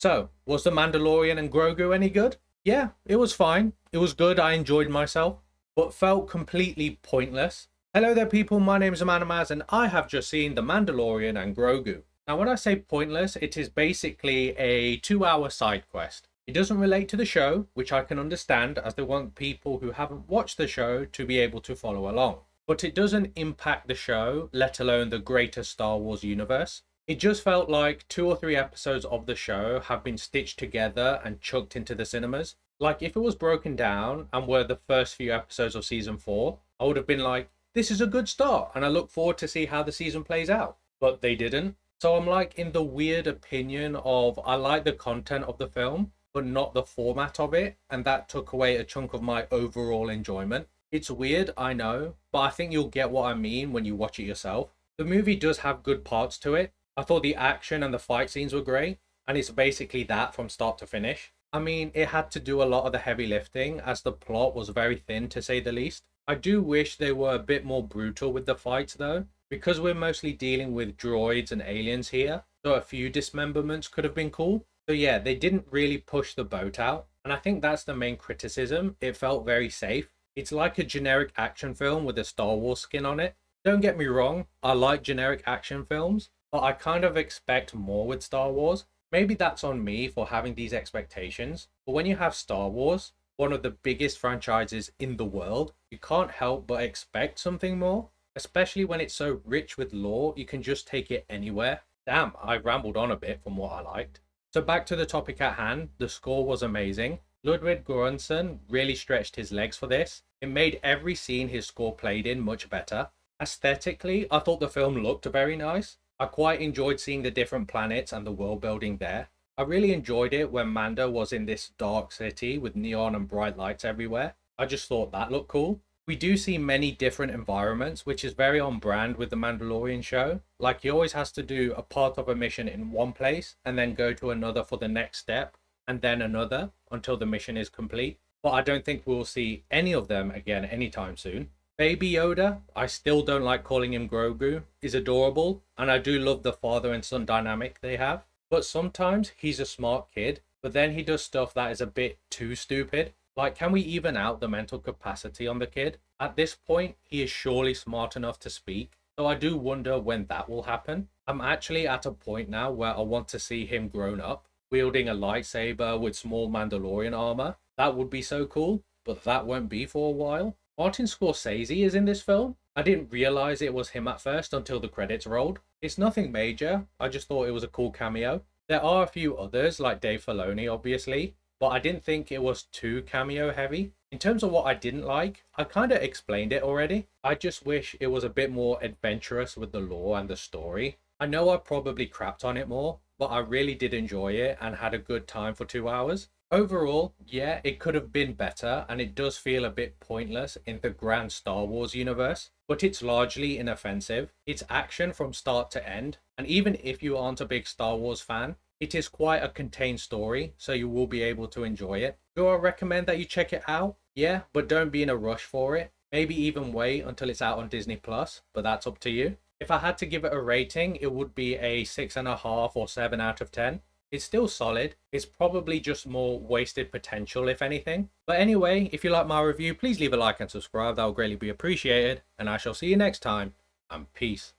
So, was The Mandalorian and Grogu any good? Yeah, it was fine. It was good, I enjoyed myself, but felt completely pointless. Hello there people, my name is Amanamaz and I have just seen The Mandalorian and Grogu. Now when I say pointless, it is basically a 2-hour side quest. It doesn't relate to the show, which I can understand as they want people who haven't watched the show to be able to follow along. But it doesn't impact the show, let alone the greater Star Wars universe. It just felt like 2 or 3 episodes of the show have been stitched together and chucked into the cinemas. Like if it was broken down and were the first few episodes of season 4, I would have been like, this is a good start and I look forward to see how the season plays out. But they didn't. So I'm like in the weird opinion of I like the content of the film, but not the format of it. And that took away a chunk of my overall enjoyment. It's weird, I know, but I think you'll get what I mean when you watch it yourself. The movie does have good parts to it. I thought the action and the fight scenes were great, and it's basically that from start to finish. I mean, it had to do a lot of the heavy lifting as the plot was very thin to say the least. I do wish they were a bit more brutal with the fights though, because we're mostly dealing with droids and aliens here, so a few dismemberments could have been cool. So yeah, they didn't really push the boat out, and I think that's the main criticism. It felt very safe. It's like a generic action film with a Star Wars skin on it. Don't get me wrong, I like generic action films, but I kind of expect more with Star Wars. Maybe that's on me for having these expectations, but when you have Star Wars, one of the biggest franchises in the world, you can't help but expect something more, especially when it's so rich with lore, you can just take it anywhere. Damn, I rambled on a bit from what I liked. So back to the topic at hand, the score was amazing. Ludwig Göransson really stretched his legs for this. It made every scene his score played in much better. Aesthetically, I thought the film looked very nice. I quite enjoyed seeing the different planets and the world building there. I really enjoyed it when Mando was in this dark city with neon and bright lights everywhere. I just thought that looked cool. We do see many different environments, which is very on brand with the Mandalorian show. Like he always has to do a part of a mission in one place and then go to another for the next step and then another until the mission is complete. But I don't think we'll see any of them again anytime soon. Baby Yoda, I still don't like calling him Grogu, is adorable, and I do love the father and son dynamic they have. But sometimes he's a smart kid, but then he does stuff that is a bit too stupid. Like, can we even out the mental capacity on the kid? At this point, he is surely smart enough to speak, so I do wonder when that will happen. I'm actually at a point now where I want to see him grown up, wielding a lightsaber with small Mandalorian armor. That would be so cool, but that won't be for a while. Martin Scorsese is in this film. I didn't realize it was him at first until the credits rolled. It's nothing major, I just thought it was a cool cameo. There are a few others like Dave Filoni obviously, but I didn't think it was too cameo heavy. In terms of what I didn't like, I kind of explained it already. I just wish it was a bit more adventurous with the lore and the story. I know I probably crapped on it more, but I really did enjoy it and had a good time for 2 hours. Overall, yeah, it could have been better and it does feel a bit pointless in the grand Star Wars universe, but it's largely inoffensive. It's action from start to end, and even if you aren't a big Star Wars fan, it is quite a contained story, so you will be able to enjoy it. Do I recommend that you check it out? Yeah, but don't be in a rush for it. Maybe even wait until it's out on Disney Plus, but that's up to you. If I had to give it a rating, it would be a 6.5 or 7 out of 10. It's still solid. It's probably just more wasted potential, if anything. But anyway, if you like my review, please leave a like and subscribe. That would greatly be appreciated. And I shall see you next time. And peace.